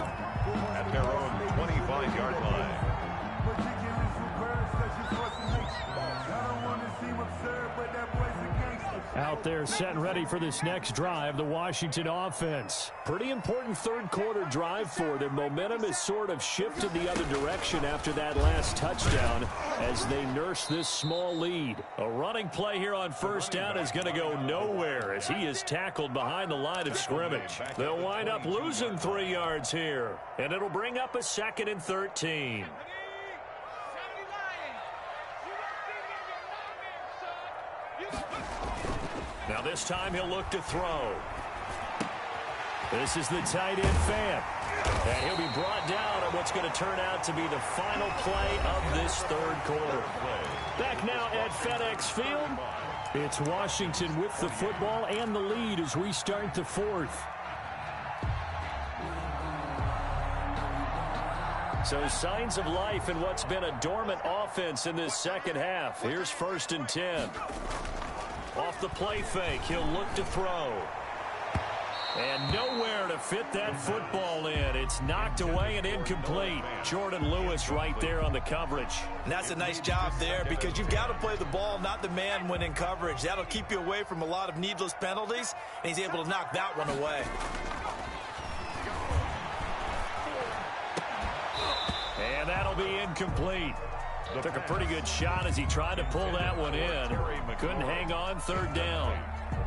At their own 25-yard line. Out there set and ready for this next drive, the Washington offense. Pretty important 3rd quarter drive for them. Momentum has sort of shifted the other direction after that last touchdown as they nurse this small lead. A running play here on 1st down is going to go nowhere as he is tackled behind the line of scrimmage. They'll wind up losing 3 yards here, and it'll bring up a 2nd and 13. Now this time he'll look to throw. This is the tight end fan. And he'll be brought down on what's going to turn out to be the final play of this 3rd quarter. Back now at FedEx Field. It's Washington with the football and the lead as we start the 4th. So signs of life in what's been a dormant offense in this 2nd half. Here's 1st and 10. Off the play fake, he'll look to throw. And nowhere to fit that football in. It's knocked away and incomplete. Jordan Lewis right there on the coverage. And that's a nice job there because you've got to play the ball, not the man when in coverage. That'll keep you away from a lot of needless penalties, and he's able to knock that one away. And that'll be incomplete. Took a pretty good shot as he tried to pull that one in. Couldn't hang on, third down.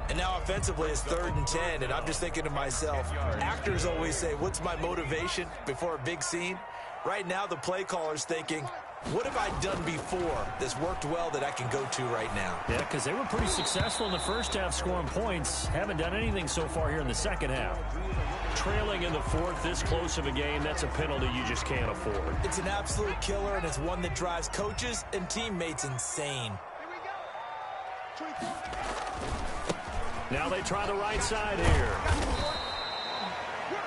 And now offensively it's 3rd and 10, and I'm just thinking to myself, actors always say, what's my motivation before a big scene? Right now the play caller's thinking, what have I done before that's worked well that I can go to right now? Yeah, because they were pretty successful in the first half scoring points. Haven't done anything so far here in the second half. Trailing in the fourth, this close of a game, that's a penalty you just can't afford. It's an absolute killer, and it's one that drives coaches and teammates insane. Now they try the right side here.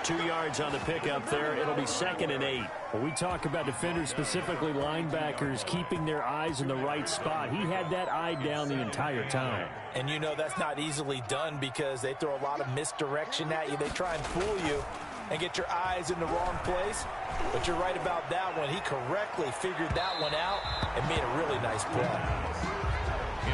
2 yards on the pickup there. It'll be 2nd and 8. When we talk about defenders, specifically linebackers, keeping their eyes in the right spot, he had that eye down the entire time. And you know that's not easily done because they throw a lot of misdirection at you. They try and fool you and get your eyes in the wrong place. But you're right about that one. He correctly figured that one out and made a really nice play.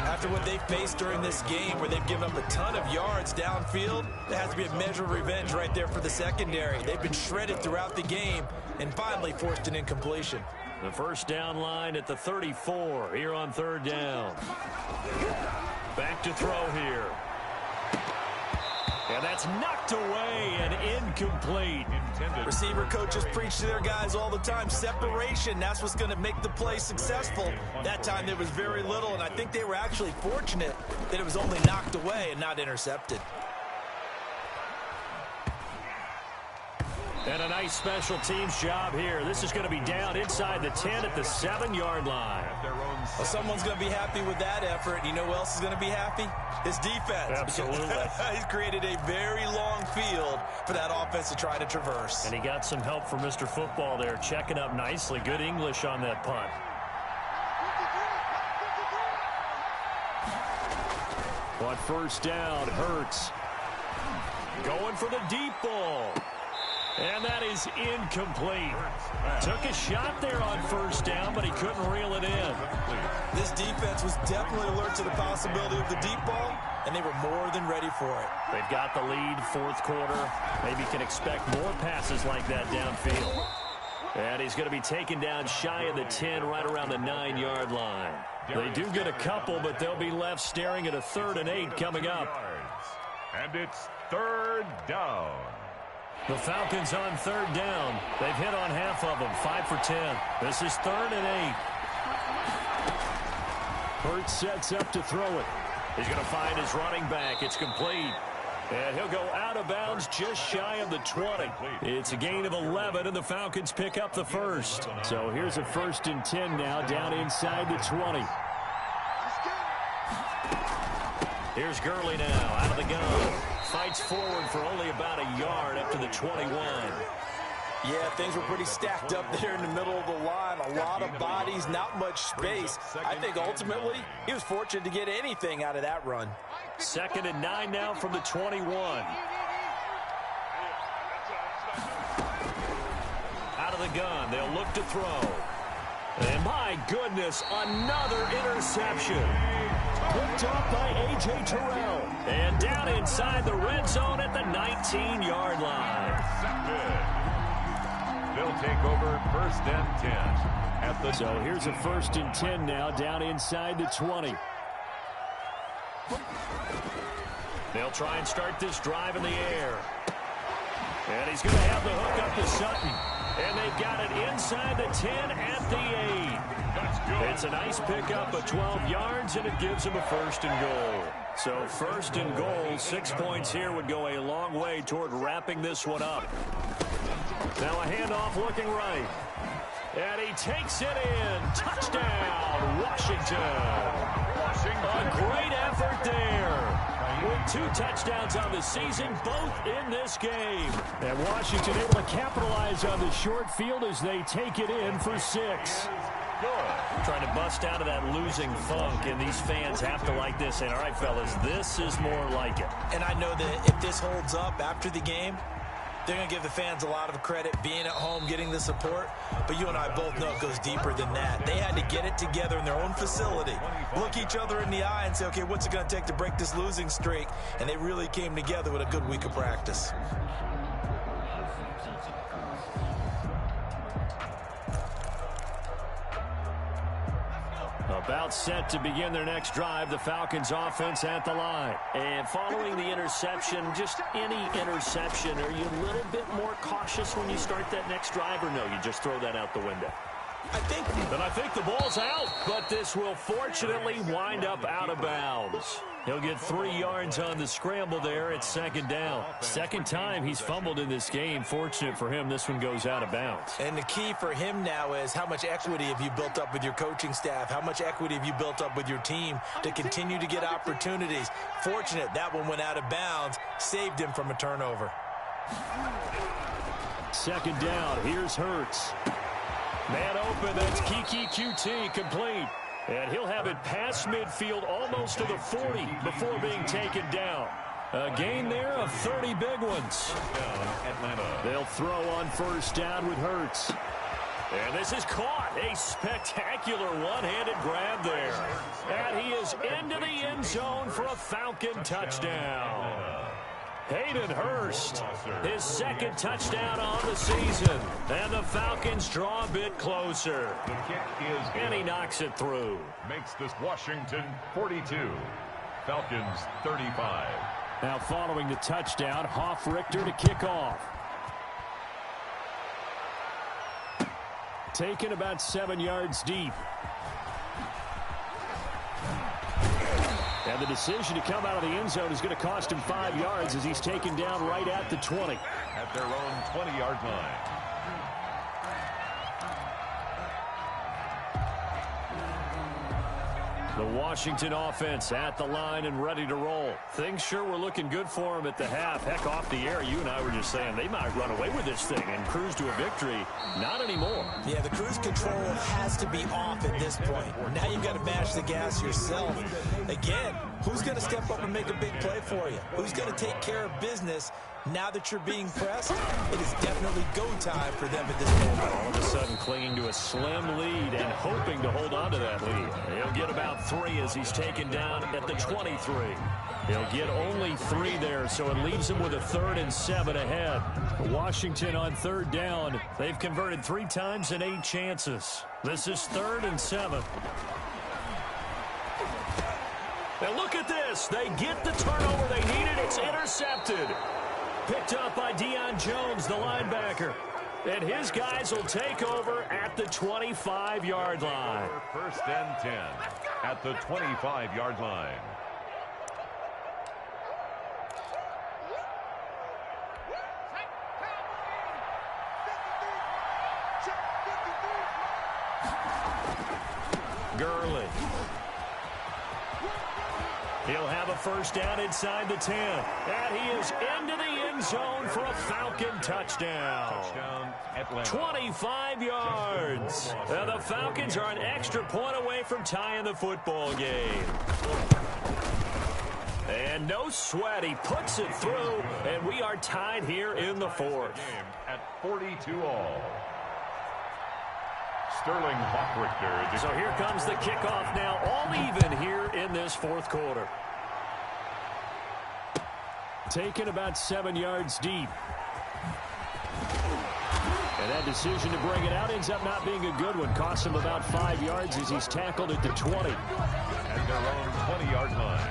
After what they faced during this game where they've given up a ton of yards downfield, there has to be a measure of revenge right there for the secondary. They've been shredded throughout the game and finally forced an incompletion. The first down line at the 34 here on 3rd down. Back to throw here. And that's knocked away and incomplete. Receiver coaches preach to their guys all the time. Separation, that's what's going to make the play successful. That time there was very little, and I think they were actually fortunate that it was only knocked away and not intercepted. And a nice special teams job here. This is going to be down inside the 10 at the 7-yard line. Well, someone's going to be happy with that effort. You know who else is going to be happy? His defense. Absolutely. He's created a very long field for that offense to try to traverse. And he got some help from Mr. Football there, checking up nicely. Good English on that punt. On first down, Hurts. Going for the deep ball. And that is incomplete. Took a shot there on first down, but he couldn't reel it in. This defense was definitely alert to the possibility of the deep ball, and they were more than ready for it. They've got the lead, fourth quarter. Maybe can expect more passes like that downfield. And he's going to be taken down shy of the 10, right around the 9-yard line. They do get a couple, but they'll be left staring at a 3rd and 8 coming up. And it's 3rd down. The Falcons on 3rd down. They've hit on half of them, 5 for 10. This is 3rd and 8. Hurts sets up to throw it. He's going to find his running back. It's complete. And he'll go out of bounds just shy of the 20. It's a gain of 11, and the Falcons pick up the first. So here's a 1st and 10 now, down inside the 20. Here's Gurley now, out of the gun. Fights forward for only about a yard up to the 21. Yeah, things were pretty stacked up there in the middle of the line. A lot of bodies, not much space. I think ultimately he was fortunate to get anything out of that run. 2nd and 9 now from the 21. Out of the gun, they'll look to throw. And my goodness, another interception. Picked off by A.J. Terrell. And down inside the red zone at the 19-yard line. They'll take over 1st and 10 at the. So here's a 1st and 10 now, down inside the 20. They'll try and start this drive in the air. And he's going to have the hook up to Sutton. And they've got it inside the 10 at the 8. It's a nice pickup of 12 yards, and it gives him a 1st and goal. So 1st and goal, 6 points here would go a long way toward wrapping this one up. Now a handoff looking right. And he takes it in. Touchdown, Washington. A great effort there. With 2 touchdowns on the season, both in this game. And Washington able to capitalize on the short field as they take it in for 6. Good. Trying to bust out of that losing funk, and these fans have to like this. And all right, fellas, this is more like it. And I know that if this holds up after the game, they're going to give the fans a lot of credit, being at home, getting the support. But you and I both know it goes deeper than that. They had to get it together in their own facility, look each other in the eye and say, okay, what's it going to take to break this losing streak? And they really came together with a good week of practice. About set to begin their next drive, the Falcons offense at the line. And following the interception, just any interception, are you a little bit more cautious when you start that next drive, or no, you just throw that out the window? I think the ball's out, but this will fortunately wind up out of bounds. He'll get 3 yards on the scramble there at second down. Second time he's fumbled in this game. Fortunate for him, this one goes out of bounds. And the key for him now is how much equity have you built up with your coaching staff? How much equity have you built up with your team to continue to get opportunities? Fortunate that one went out of bounds, saved him from a turnover. Second down, here's Hurts. Man open, that's Kiki QT, complete. And he'll have it past midfield almost to the 40 before being taken down. A gain there of 30 big ones. Atlanta. They'll throw on first down with Hurts. And this is caught. A spectacular one-handed grab there. And he is into the end zone for a Falcon touchdown. Hayden Hurst, his second touchdown on the season. And the Falcons draw a bit closer. The kick is good. And he knocks it through. Makes this Washington 42. Falcons 35. Now following the touchdown, Richter to kick off. Taken about 7 yards deep. And the decision to come out of the end zone is going to cost him 5 yards as he's taken down right at the 20. At their own 20-yard line. The Washington offense at the line and ready to roll. Things sure were looking good for him at the half. Heck, off the air, you and I were just saying they might run away with this thing and cruise to a victory. Not anymore. Yeah, the cruise control has to be off at this point. Now you've got to mash the gas yourself. Again, who's going to step up and make a big play for you? Who's going to take care of business now that you're being pressed? It is definitely go time for them at this moment. All of a sudden clinging to a slim lead and hoping to hold on to that lead. He'll get about 3 as he's taken down at the 23. He'll get only 3 there, so it leaves him with a 3rd and 7 ahead. Washington on 3rd down. They've converted 3 times in 8 chances. This is 3rd and 7. And look at this. They get the turnover they needed. It's intercepted. Picked up by Deion Jones, the linebacker. And his guys will take over at the 25-yard line. First and 10 at the 25-yard line. Gurley. He'll have a first down inside the 10. And he is into the end zone for a Falcon touchdown. Touchdown, Atlanta. 25 yards. And the Falcons are an extra point away from tying the football game. And no sweat. He puts it through, and we are tied here in the 4th. At 42 all. Sterling Hockrichter. So here comes the kickoff now, all even here in this 4th quarter. Taken about 7 yards deep. And that decision to bring it out ends up not being a good one. Costs him about 5 yards as he's tackled at the 20. At their own 20-yard line.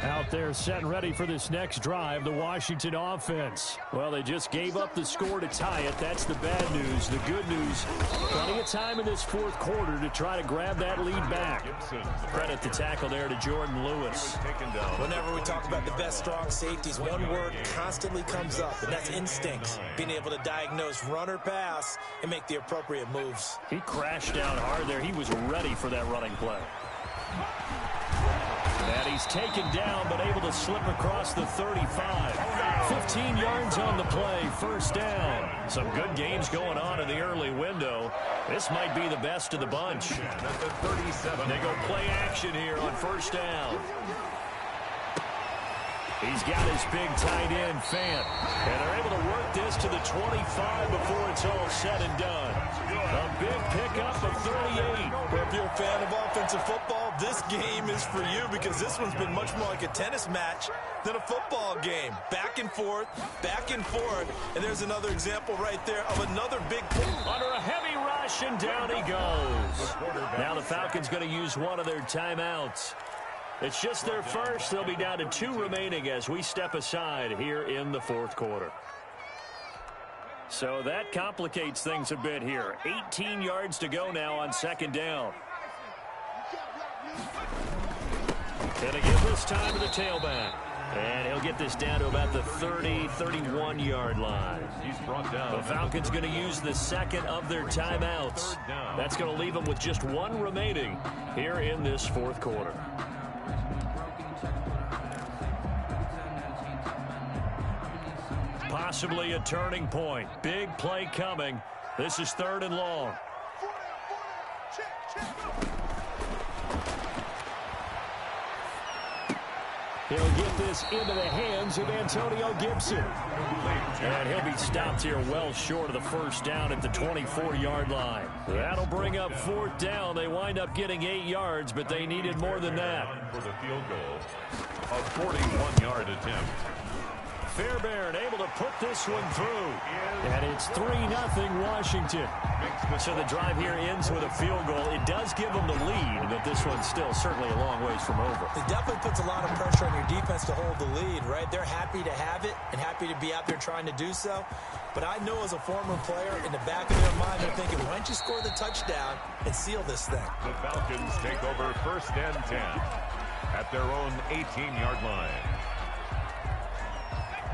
Out there set and ready for this next drive, the Washington offense. Well, they just gave up the score to tie it. That's the bad news. The good news, plenty of time in this 4th quarter to try to grab that lead back. Credit the tackle there to Jordan Lewis. Whenever we talk about the best strong safeties, one word constantly comes up, and that's instincts. Being able to diagnose run or pass and make the appropriate moves. He crashed down hard there. He was ready for that running play. And he He's taken down, but able to slip across the 35. 15 yards on the play, first down. Some good games going on in the early window. This might be the best of the bunch. At the 37. They go play action here on first down. He's got his big tight end, Fant. And they're able to work this to the 25 before it's all said and done. A big pickup of 38. Well, if you're a fan of offensive football, this game is for you because this one's been much more like a tennis match than a football game. Back and forth, and there's another example right there of another big play. Under a heavy rush, and down he goes. Now the Falcons going to use one of their timeouts. It's just their first. They'll be down to 2 remaining as we step aside here in the fourth quarter. So that complicates things a bit here. 18 yards to go now on second down. Gonna give this time to the tailback. And he'll get this down to about the 30, 31-yard line. He's brought down. The Falcons going to use the second of their timeouts. That's going to leave them with just 1 remaining here in this fourth quarter. Possibly a turning point. Big play coming. This is 3rd and long. He'll get this into the hands of Antonio Gibson. And he'll be stopped here well short of the first down at the 24-yard line. That'll bring up 4th down. They wind up getting 8 yards, but they needed more than that. For the field goal, a 41-yard attempt. Fairbairn able to put this one through. And it's 3-0 Washington. So the drive here ends with a field goal. It does give them the lead, but this one's still certainly a long ways from over. It definitely puts a lot of pressure on your defense to hold the lead, right? They're happy to have it and happy to be out there trying to do so. But I know as a former player, in the back of their mind, they're thinking, why don't you score the touchdown and seal this thing? The Falcons take over 1st and 10 at their own 18-yard line.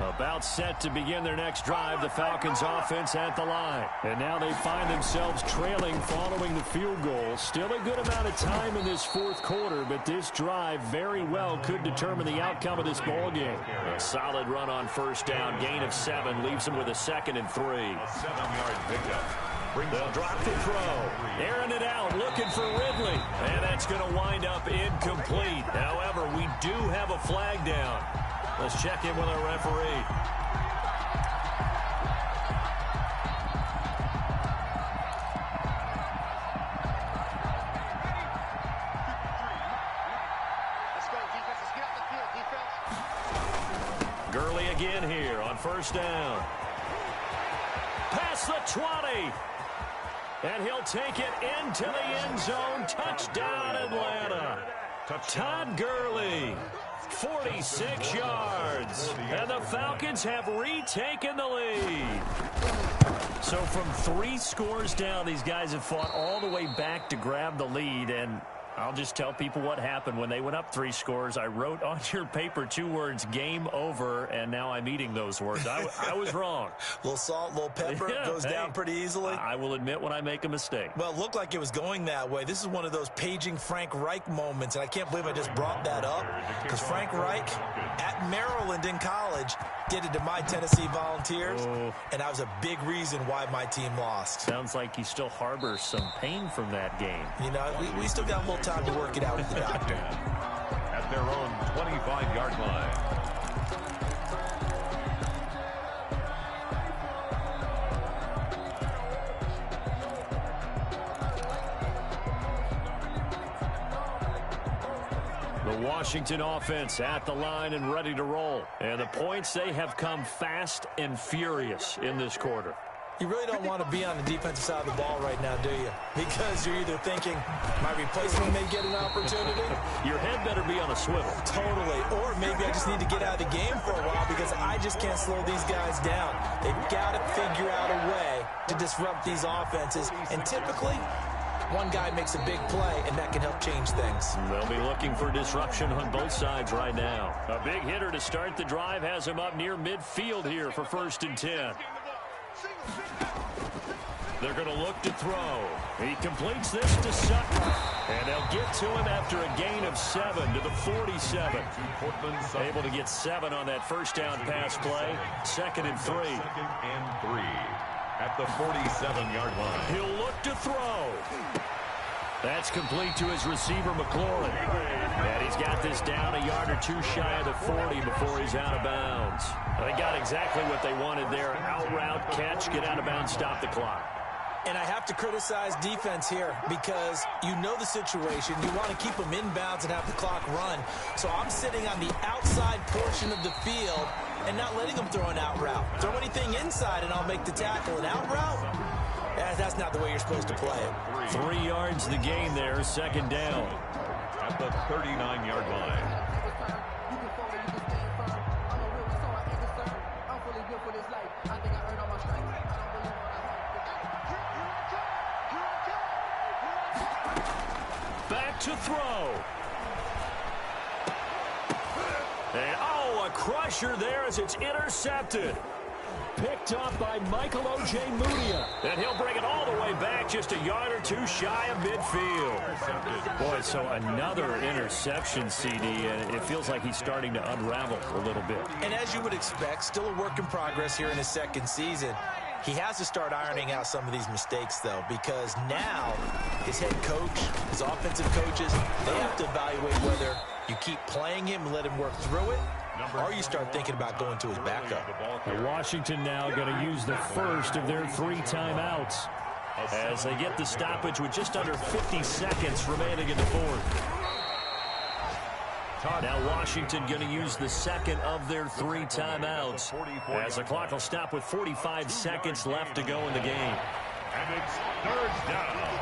About set to begin their next drive, the Falcons offense at the line. And now they find themselves trailing following the field goal. Still a good amount of time in this fourth quarter, but this drive very well could determine the outcome of this ball game. A solid run on first down, gain of 7, leaves them with a 2nd and 3. A 7-yard pickup. They'll drop the throw. Airing it out, looking for Ridley. And that's going to wind up incomplete. However, we do have a flag down. Let's check in with our referee. Gurley again here on first down. Past the 20. And he'll take it into the end zone. Touchdown, Atlanta. Todd Gurley. 46 yards. And the Falcons have retaken the lead. So from 3 scores down, these guys have fought all the way back to grab the lead. And I'll just tell people what happened when they went up 3 scores. I wrote on your paper 2 words, game over, and now I'm eating those words. I was wrong. A little salt, a little pepper, goes down pretty easily. I will admit when I make a mistake. Well, it looked like it was going that way. This is one of those paging Frank Reich moments, and I can't believe I just brought that up because Frank Reich at Maryland in college did it to my Tennessee Volunteers, and that was a big reason why my team lost. Sounds like he still harbors some pain from that game. You know, we still got a little time to work it out with the doctor. At their own 25-yard line. The Washington offense at the line and ready to roll. And the points, they have come fast and furious in this quarter. You really don't want to be on the defensive side of the ball right now, do you? Because you're either thinking, my replacement may get an opportunity. Your head better be on a swivel. Totally. Or maybe I just need to get out of the game for a while because I just can't slow these guys down. They've got to figure out a way to disrupt these offenses. And typically, one guy makes a big play, and that can help change things. They'll be looking for disruption on both sides right now. A big hitter to start the drive has him up near midfield here for 1st and 10. They're going to look to throw. He completes this to Sutton. And they'll get to him after a gain of 7 to the 47. Able to get 7 on that first down pass play. 2nd and 3. 2nd and 3 at the 47-yard line. He'll look to throw. That's complete to his receiver, McLaurin. And he's got this down a yard or 2 shy of the 40 before he's out of bounds. They got exactly what they wanted there. Out route, catch, get out of bounds, stop the clock. And I have to criticize defense here because you know the situation. You want to keep them inbounds and have the clock run. So I'm sitting on the outside portion of the field and not letting them throw an out route. Throw anything inside and I'll make the tackle. An out route? That's not the way you're supposed to play it. 3 yards the gain there, 2nd down. At the 39-yard line. Back to throw. And, a crusher there as it's intercepted. Picked up by Michael Ojemudia. And he'll bring it all the way back just a yard or 2 shy of midfield. Boy, so another interception, CD, and it feels like he's starting to unravel a little bit. And as you would expect, still a work in progress here in his 2nd season. He has to start ironing out some of these mistakes, though, because now his head coach, his offensive coaches, they have to evaluate whether you keep playing him and let him work through it, or you start thinking about going to his backup. And Washington now going to use the first of their 3 timeouts as they get the stoppage with just under 50 seconds remaining in the 4th. Now Washington going to use the 2nd of their 3 timeouts as the clock will stop with 45 seconds left to go in the game. And it's 3rd down.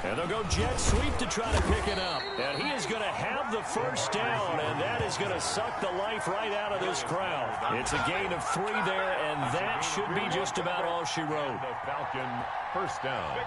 And they'll go jet sweep to try to pick it up. And he is going to have the first down, and that is going to suck the life right out of this crowd. It's a gain of 3 there, and that should be just about all she wrote. The Falcon first down.